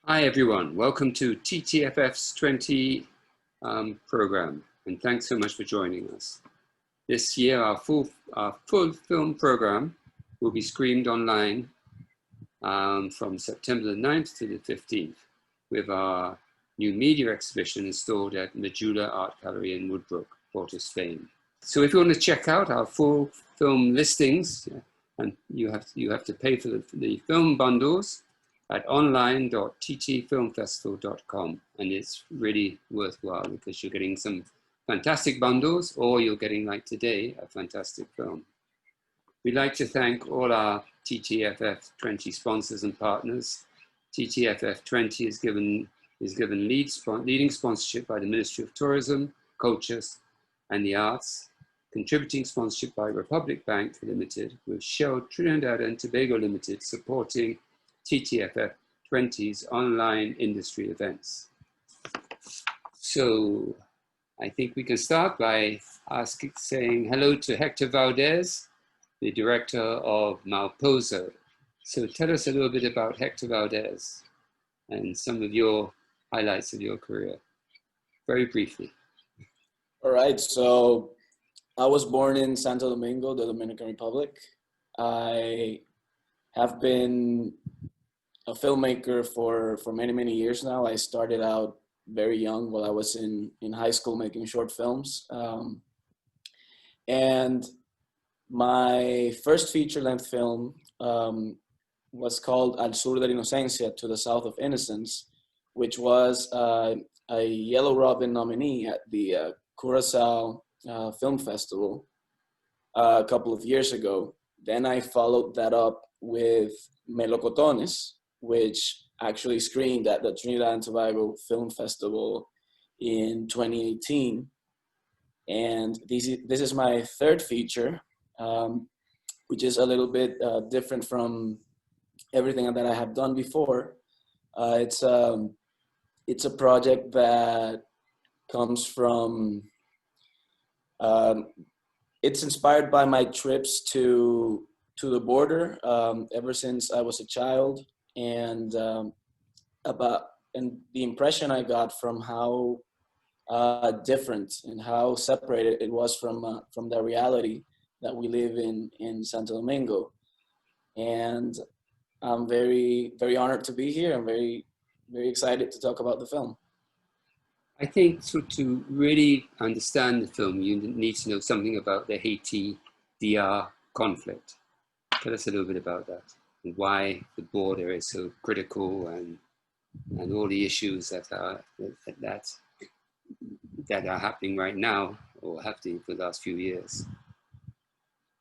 Hi everyone, welcome to TTFF's 20 program, and thanks so much for joining us. This year our full film program will be streamed online from September the 9th to the 15th with our new media exhibition installed at Medulla Art Gallery in Woodbrook, Port of Spain. So if you want to check out our full film listings, and you have to pay for the film bundles at online.ttfilmfestival.com, and it's really worthwhile because you're getting some fantastic bundles, or you're getting, like today, a fantastic film. We'd like to thank all our TTFF 20 sponsors and partners. TTFF 20 is given leading sponsorship by the Ministry of Tourism, Culture and the Arts, contributing sponsorship by Republic Bank Limited, with Shell Trinidad and Tobago Limited supporting TTFF 20's online industry events. So I think we can start by saying hello to Héctor Valdez, the director of MALPASO. So tell us a little bit about Héctor Valdez and some of your highlights of your career, very briefly. All right, so I was born in Santo Domingo, the Dominican Republic. I have been a filmmaker for many years now. I started out very young while I was in high school making short films. And my first feature-length film was called Al Sur de la Inocencia, To the South of Innocence, which was a Yellow Robin nominee at the Curacao Film Festival a couple of years ago. Then I followed that up with Melocotones, which actually screened at the Trinidad and Tobago Film Festival in 2018. And this is my third feature, which is a little bit different from everything that I have done before. It's a project that comes from, it's inspired by my trips to the border ever since I was a child, and the impression I got from how different and how separated it was from the reality that we live in Santo Domingo. And I'm very honored to be here. I'm very excited to talk about the film. I think to really understand the film, you need to know something about the Haiti-DR conflict. Tell us a little bit about that, and why the border is so critical, and all the issues that are happening right now, or happening for the last few years.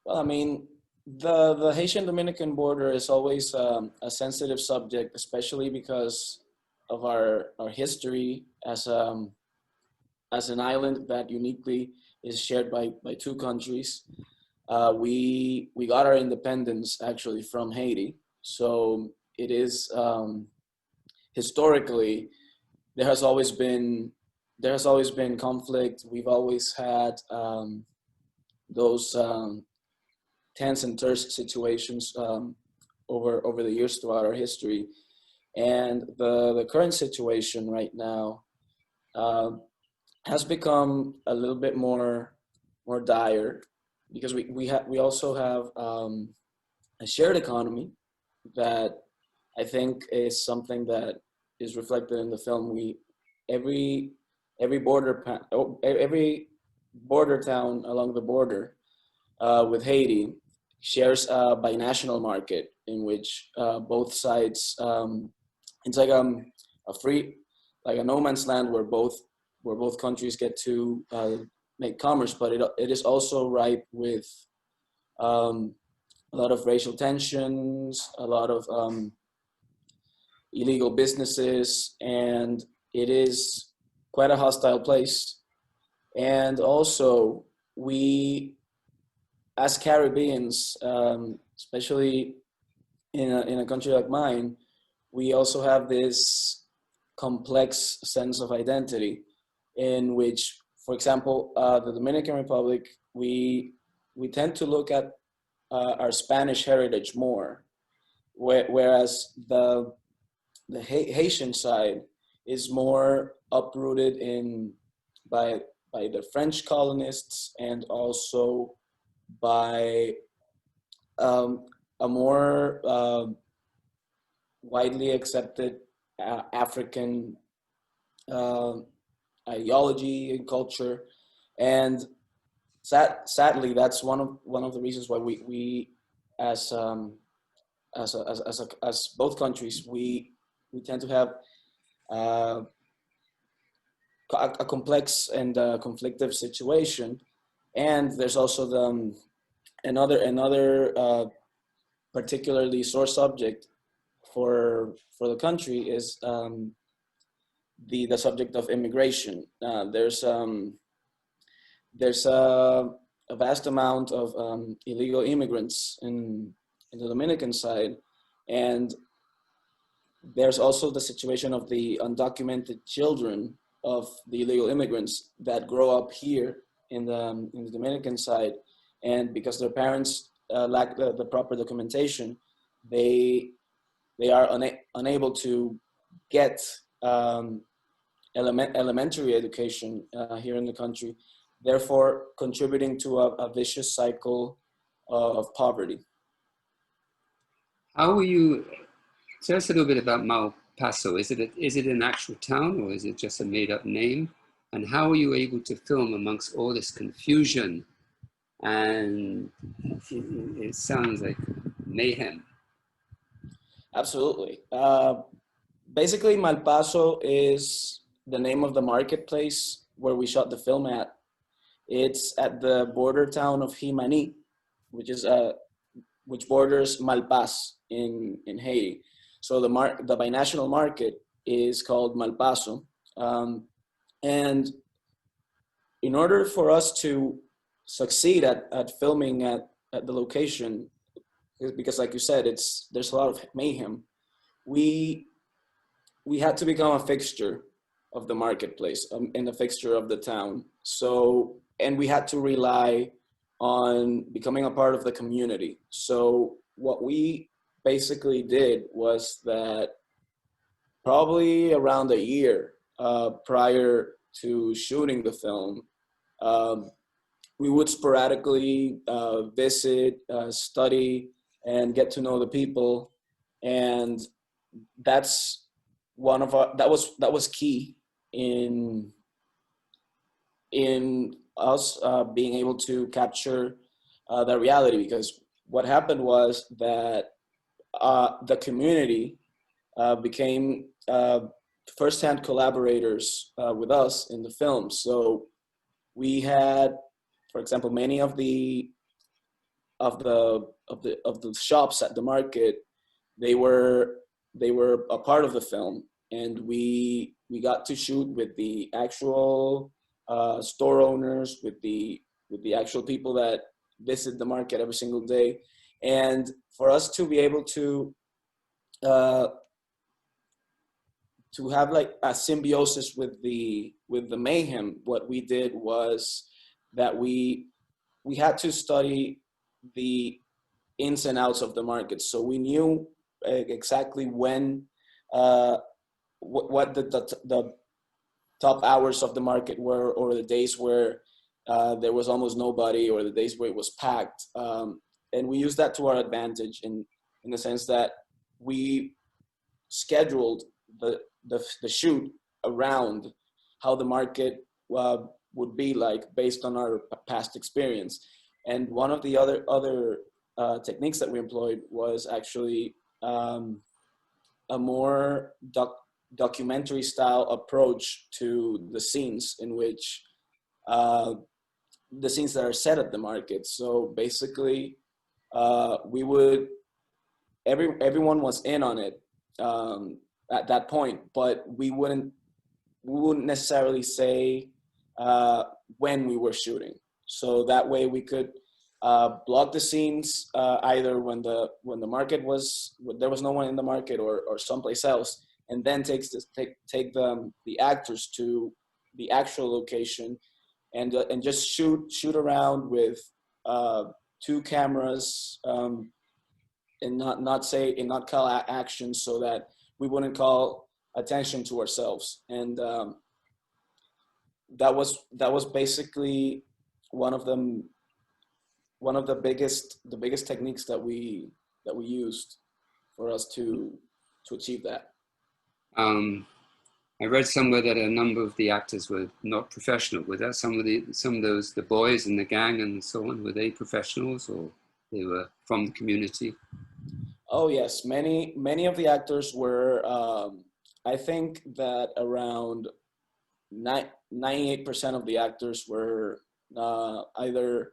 Well, I mean, the Haitian-Dominican border is always a sensitive subject, especially because of our history as an island that uniquely is shared by two countries. We got our independence actually from Haiti, so it is historically there has always been conflict. We've always had those tense and terse situations over the years throughout our history. And the current situation right now has become a little bit more dire, because we also have a shared economy that I think is something that is reflected in the film. Every border town along the border with Haiti shares a binational market in which both sides, it's like a free, like a no man's land where both countries get to make commerce, but it is also ripe with a lot of racial tensions, a lot of illegal businesses, and it is quite a hostile place. And also, we, as Caribbeans, especially in a country like mine, we also have this complex sense of identity in which, for example, the Dominican Republic, we tend to look at our Spanish heritage more, whereas the the Haitian side is more uprooted by the French colonists, and also by a more widely accepted African uh, ideology and culture. And sadly, that's one of the reasons why we as as both countries, we tend to have uh, a complex and conflictive situation. And there's also another particularly sore subject for the country is the subject of immigration. There's a vast amount of illegal immigrants in the Dominican side, and there's also the situation of the undocumented children of the illegal immigrants that grow up here in the Dominican side, and because their parents lack the proper documentation, they are unable to get elementary education here in the country, therefore contributing to a vicious cycle of poverty. How are you, tell us a little bit about Malpaso. Is it an actual town, or is it just a made up name? And how are you able to film amongst all this confusion? And it sounds like mayhem. Absolutely. Basically, Malpaso is the name of the marketplace where we shot the film at. It's at the border town of Jimani, which borders Malpas in Haiti. So the binational market is called Malpaso. And in order for us to succeed at filming at the location, because like you said, there's a lot of mayhem, we had to become a fixture of the marketplace and a fixture of the town. So, and we had to rely on becoming a part of the community. So what we basically did was that probably around a year prior to shooting the film, we would sporadically visit, study, and get to know the people. And that's that was key in us being able to capture the reality, because what happened was that the community became firsthand collaborators with us in the film. So we had, for example, many of the shops at the market, they were a part of the film, and we got to shoot with the actual store owners, with the actual people that visit the market every single day. And for us to be able to have like a symbiosis with the mayhem, what we did was that we had to study the ins and outs of the market. So we knew exactly when what the top hours of the market were, or the days where there was almost nobody, or the days where it was packed. And we used that to our advantage in the sense that we scheduled the shoot around how the market would be like based on our past experience. And one of the other techniques that we employed was actually a more documentary style approach to the scenes, in which the scenes that are set at the market. So basically, everyone was in on it at that point, but we wouldn't necessarily say when we were shooting. So that way we could block the scenes either when the market there was no one in the market, or someplace else, and then take the actors to the actual location, and just shoot around with 2 cameras, and not call action, so that we wouldn't call attention to ourselves. And that was basically one of the biggest techniques that we used for us to achieve that. I read somewhere that a number of the actors were not professional. Were that some of those, the boys in the gang and so on, were they professionals or they were from the community? Oh yes, many of the actors were. I think that around 98% of the actors were either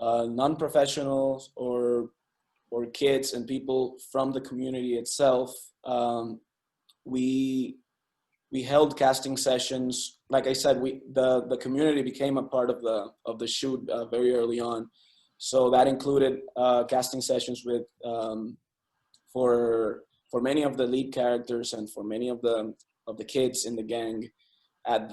non-professionals or kids and people from the community itself. We held casting sessions. Like I said, the community became a part of the shoot very early on. So that included casting sessions with for many of the lead characters and for many of the kids in the gang at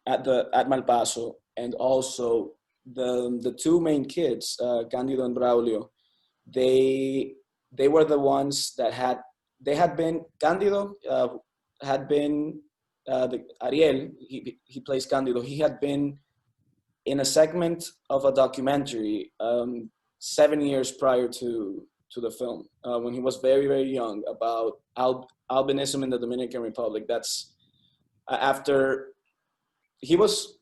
Malpaso, and also the two main kids, Candido and Braulio. They were the ones that had been Candido. Had been Ariel, he plays Candido. He had been in a segment of a documentary 7 years prior to the film, when he was very, very young, about albinism in the Dominican Republic. That's after he was,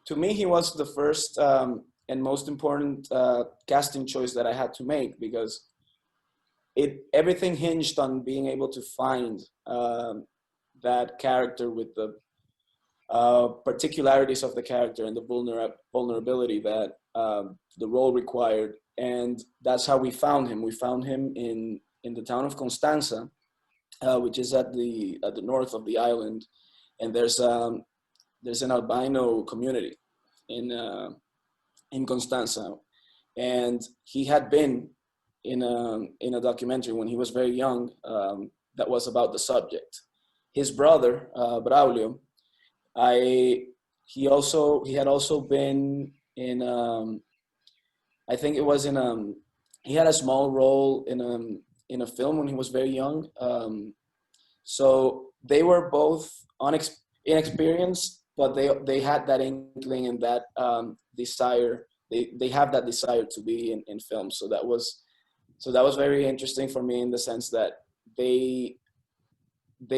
to me, he was the first and most important casting choice that I had to make, because everything hinged on being able to find that character with the particularities of the character and the vulnerability that the role required. And that's how we found him. We found him in the town of Constanza, which is at the north of the island. And there's an albino community in Constanza. And he had been in a documentary when he was very young that was about the subject. His brother, Braulio, he had also been in I think it was he had a small role in a film when he was very young. So they were both inexperienced, but they had that inkling and that desire. They have that desire to be in film. So that was very interesting for me, in the sense that they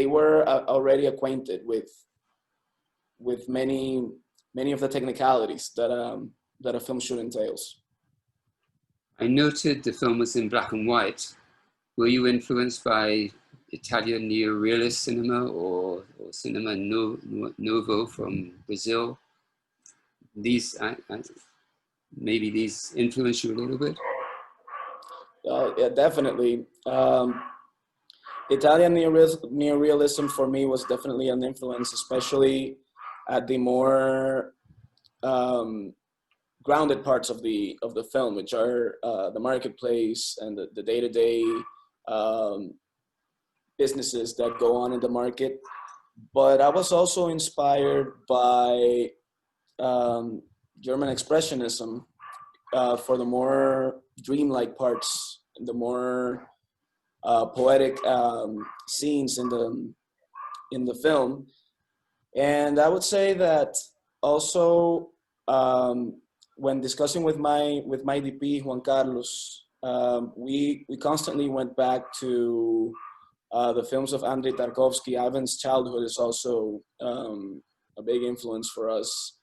were already acquainted with many of the technicalities that a film shoot entails. I noted the film was in black and white. Were you influenced by Italian neorealist cinema or cinema novo from Brazil? These maybe these influenced you a little bit? Yeah, definitely. Italian neorealism for me was definitely an influence, especially at the more grounded parts of the film, which are the marketplace and the day-to-day businesses that go on in the market. But I was also inspired by German expressionism for the more dreamlike parts, the more poetic scenes in the film. And I would say that also when discussing with my DP, Juan Carlos, we constantly went back to the films of Andrei Tarkovsky. Ivan's Childhood is also a big influence for us.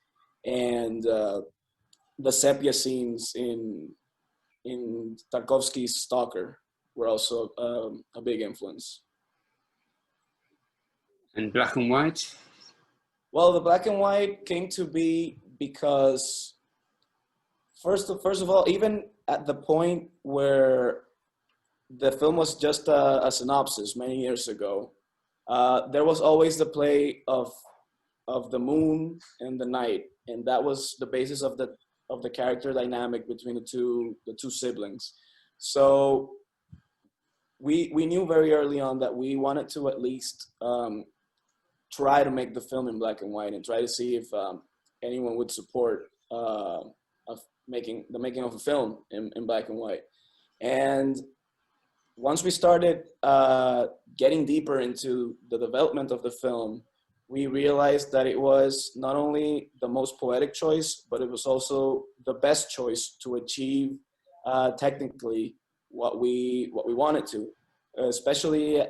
And the sepia scenes in Tarkovsky's Stalker were also a big influence. And black and white? Well, the black and white came to be because first of all, even at the point where the film was just a synopsis many years ago, there was always the play of the moon and the night, and that was the basis of the character dynamic between the two siblings. So we knew very early on that we wanted to at least try to make the film in black and white and try to see if anyone would support the making of a film in black and white. And once we started getting deeper into the development of the film, we realized that it was not only the most poetic choice, but it was also the best choice to achieve technically what we wanted to, especially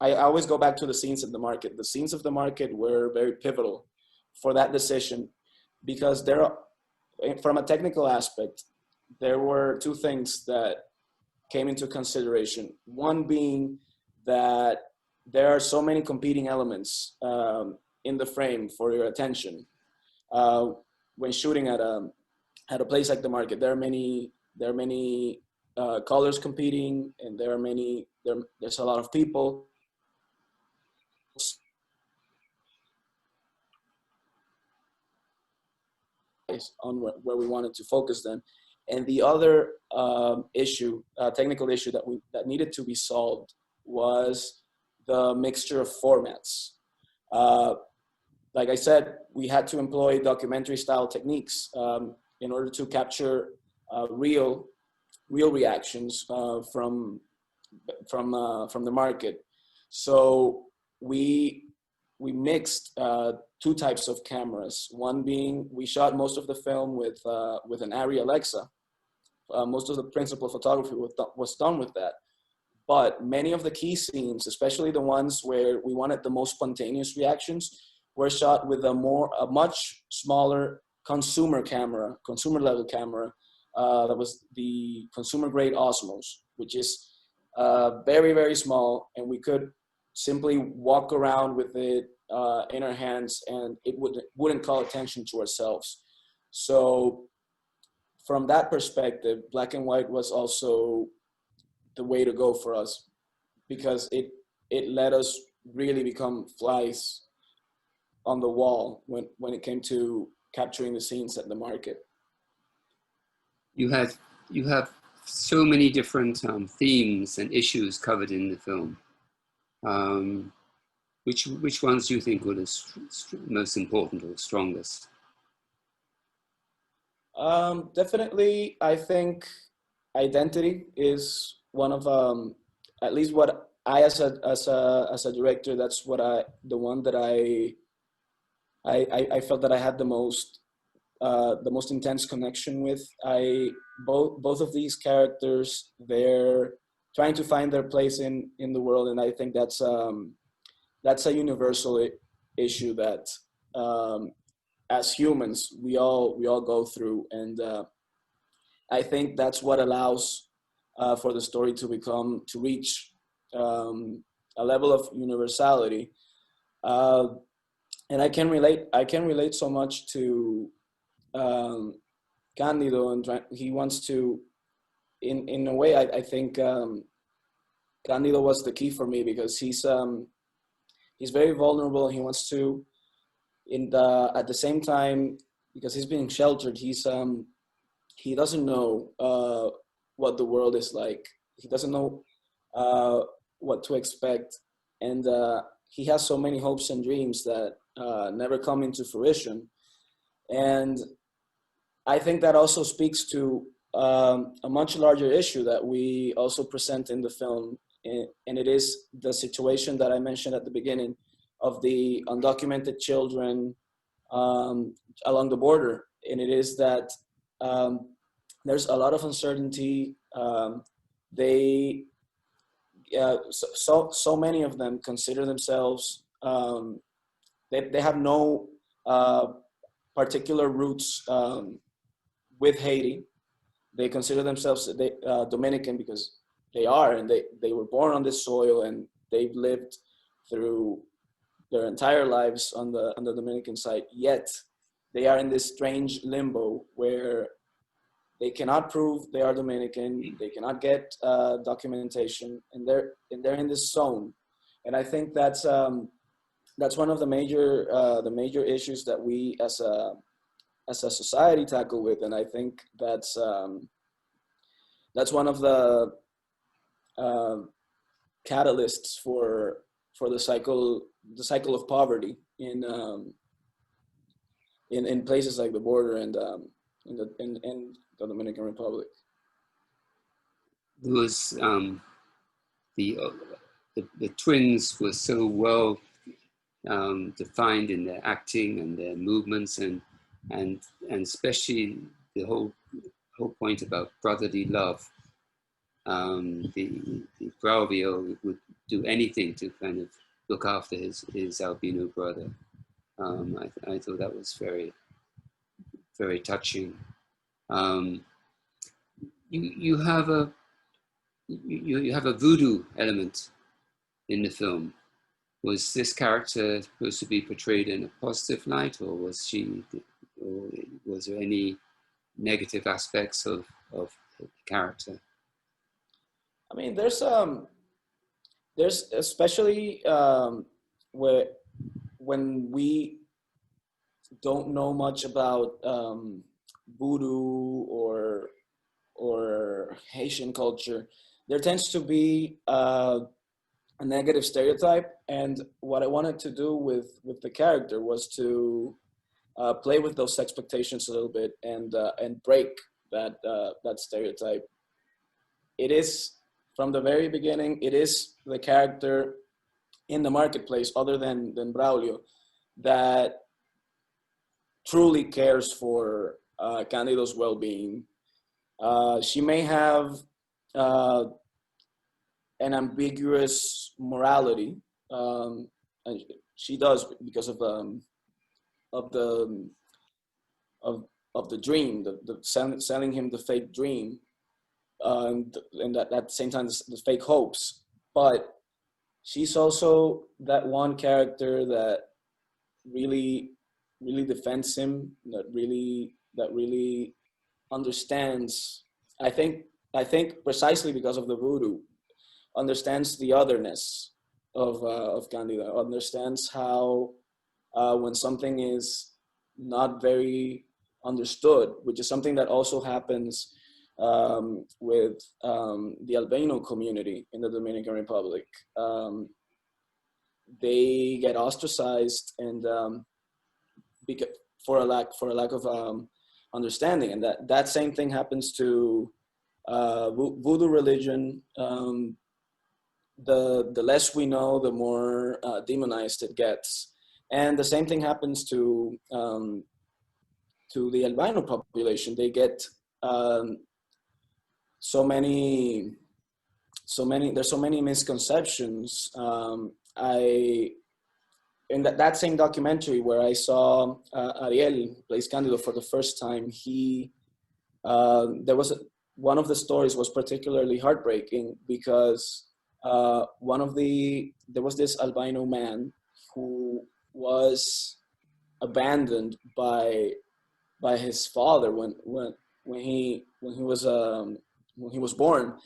I always go back to the scenes of the market. The scenes of the market were very pivotal for that decision, because from a technical aspect, there were two things that came into consideration. One being that there are so many competing elements in the frame for your attention. When shooting at a place like the market, there are many colors competing, and there's a lot of people on where we wanted to focus them. And the other technical issue that needed to be solved was the mixture of formats. Like I said, we had to employ documentary style techniques in order to capture real reactions from the market. So we mixed two types of cameras. One being, we shot most of the film with an Arri Alexa. Most of the principal photography was done with that. But many of the key scenes, especially the ones where we wanted the most spontaneous reactions, were shot with a much smaller consumer level camera. That was the consumer grade Osmos, which is very, very small, and we could simply walk around with it in our hands, and it wouldn't call attention to ourselves. So from that perspective, black and white was also the way to go for us, because it let us really become flies on the wall when it came to capturing the scenes at the market. You have so many different themes and issues covered in the film. Which ones do you think were the most important or strongest? Definitely, I think identity is one of at least what I as a director, that's the one that I felt that I had the most intense connection with. Both of these characters, they're trying to find their place in the world, and I think that's a universal issue that as humans we all go through, and I think that's what allows for the story to reach a level of universality. And I can relate so much to Candido, and he wants to, in a way, I think Candido was the key for me, because he's very vulnerable. He wants to, at the same time, because he's being sheltered, he doesn't know what the world is like. He doesn't know what to expect, and he has so many hopes and dreams that never come into fruition. And I think that also speaks to a much larger issue that we also present in the film, and it is the situation that I mentioned at the beginning of the undocumented children along the border. And it is that there's a lot of uncertainty. So many of them consider themselves, they have no particular roots with Haiti. They consider themselves Dominican because they are, and they were born on this soil, and they've lived through their entire lives on the Dominican side. Yet they are in this strange limbo where they cannot prove they are Dominican. They cannot get documentation, and they're in this zone. And I think that's one of the major issues that we as a society tackle with. And I think that's one of the catalysts for the cycle of poverty in places like the border and in the Dominican Republic. There the twins were so well defined in their acting and their movements, and especially the whole point about brotherly love. The Braulio would do anything to kind of look after his albino brother. I thought that was very, very touching. You have a voodoo element in the film. Was this character supposed to be portrayed in a positive light, or was there any negative aspects of the character? I mean, there's especially when we don't know much about voodoo or Haitian culture, there tends to be a negative stereotype. And what I wanted to do with the character was to play with those expectations a little bit and break that stereotype. It is, from the very beginning, it is the character in the marketplace, other than Braulio, that truly cares for Candido's well-being. She may have an ambiguous morality, and she does, because of the dream, selling him the fake dream, and at the same time the fake hopes. But she's also that one character that really defends him, that really understands. I think precisely because of the voodoo, understands the otherness of Candida, understands how when something is not very understood, which is something that also happens with the albino community in the Dominican Republic. They get ostracized and for a lack of understanding, and that same thing happens to voodoo religion. The less we know, the more demonized it gets, and the same thing happens to the albino population. They get there's so many misconceptions. In that same documentary where I saw Ariel plays Candido for the first time, one of the stories was particularly heartbreaking because there was this albino man who was abandoned by his father when he was born,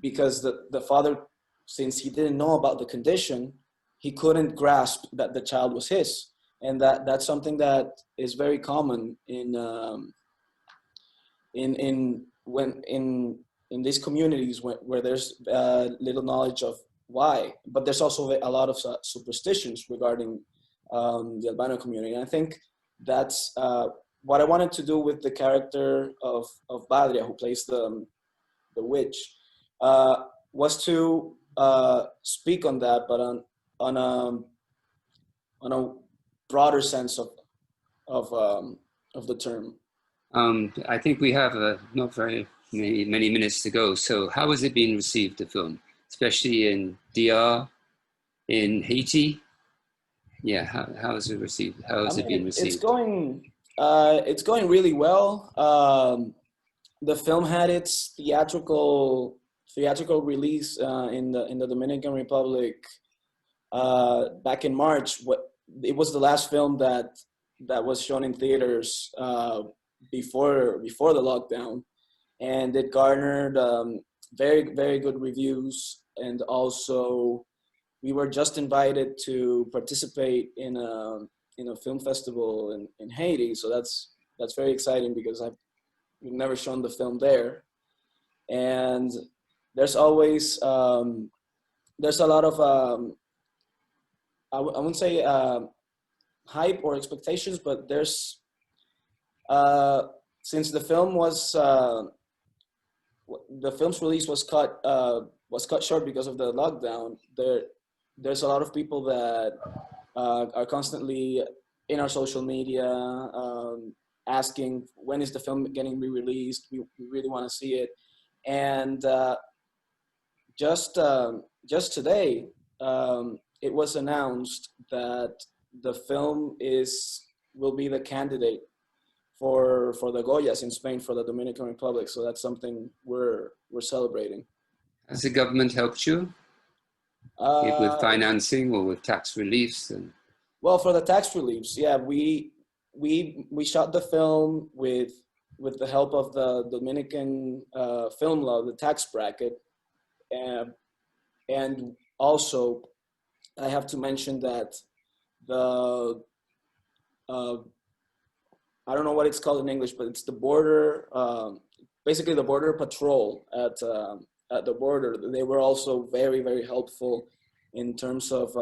because the father, since he didn't know about the condition, he couldn't grasp that the child was his. And that's something that is very common in these communities where there's little knowledge of why, but there's also a lot of superstitions regarding the albino community. And I think that's what I wanted to do with the character of Badria, who plays the witch, was to speak on that, but on a broader sense of the term. I think we have not very many minutes to go. So how has it been received, the film, especially in DR, in Haiti? Yeah, how is it received? How has it been received? It's going really well. The film had its theatrical release in the Dominican Republic back in March. It was the last film that was shown in theaters before the lockdown, and it garnered very, very good reviews. And also, we were just invited to participate in a film festival in Haiti. So that's very exciting because we've never shown the film there. And there's always there's a lot of I wouldn't say hype or expectations, but there's since the film's release was cut was cut short because of the lockdown, there's a lot of people that are constantly in our social media asking, when is the film getting re-released? We really want to see it. And just today, it was announced that the film will be the candidate for the Goyas in Spain for the Dominican Republic. So that's something we're celebrating. Has the government helped you with financing or with tax reliefs? Well, for the tax reliefs, yeah, we shot the film with the help of the Dominican film law, the tax bracket, and also I have to mention that the I don't know what it's called in English, but it's the border, basically the border patrol at the border. They were also very, very helpful in terms of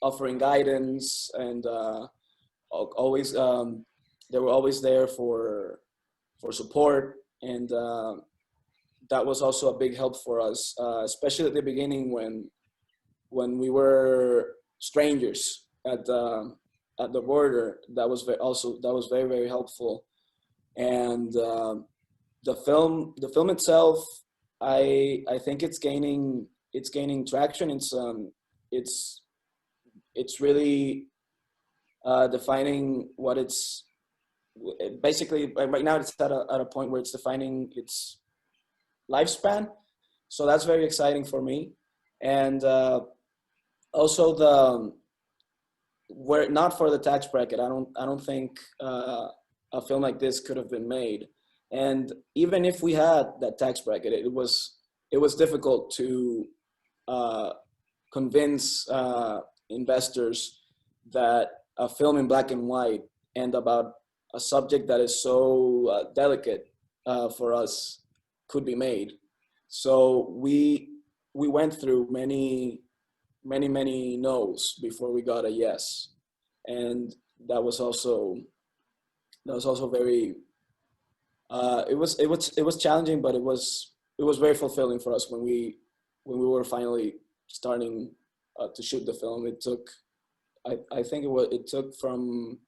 offering guidance, and always they were always there for support, and that was also a big help for us, especially at the beginning when we were strangers at the border. That was very, very helpful. And the film itself, I think it's gaining traction. It's really defining what it's basically right now. It's at a point where it's defining its lifespan. So that's very exciting for me. And also were it not for the tax bracket, I don't think a film like this could have been made. And even if we had that tax bracket, it was difficult to convince investors that a film in black and white and about a subject that is so delicate for us could be made. So we went through many no's before we got a yes, and that was also very it was challenging, but it was very fulfilling for us when we were finally starting to shoot the film. It took I think it took from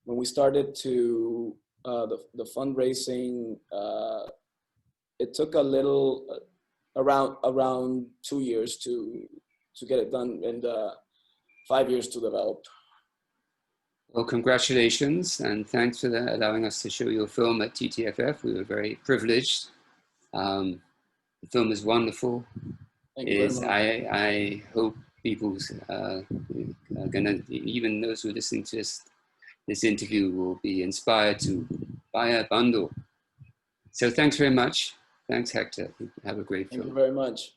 when we started to the fundraising, it took a little around 2 years to get it done, and 5 years to develop. Well, congratulations, and thanks for allowing us to show your film at TTFF. We were very privileged. The film is wonderful. Thank you very much. I hope people are gonna, even those who are listening to this interview, will be inspired to buy a bundle. So thanks very much. Thanks, Hector. Have a great film. Thank you very much.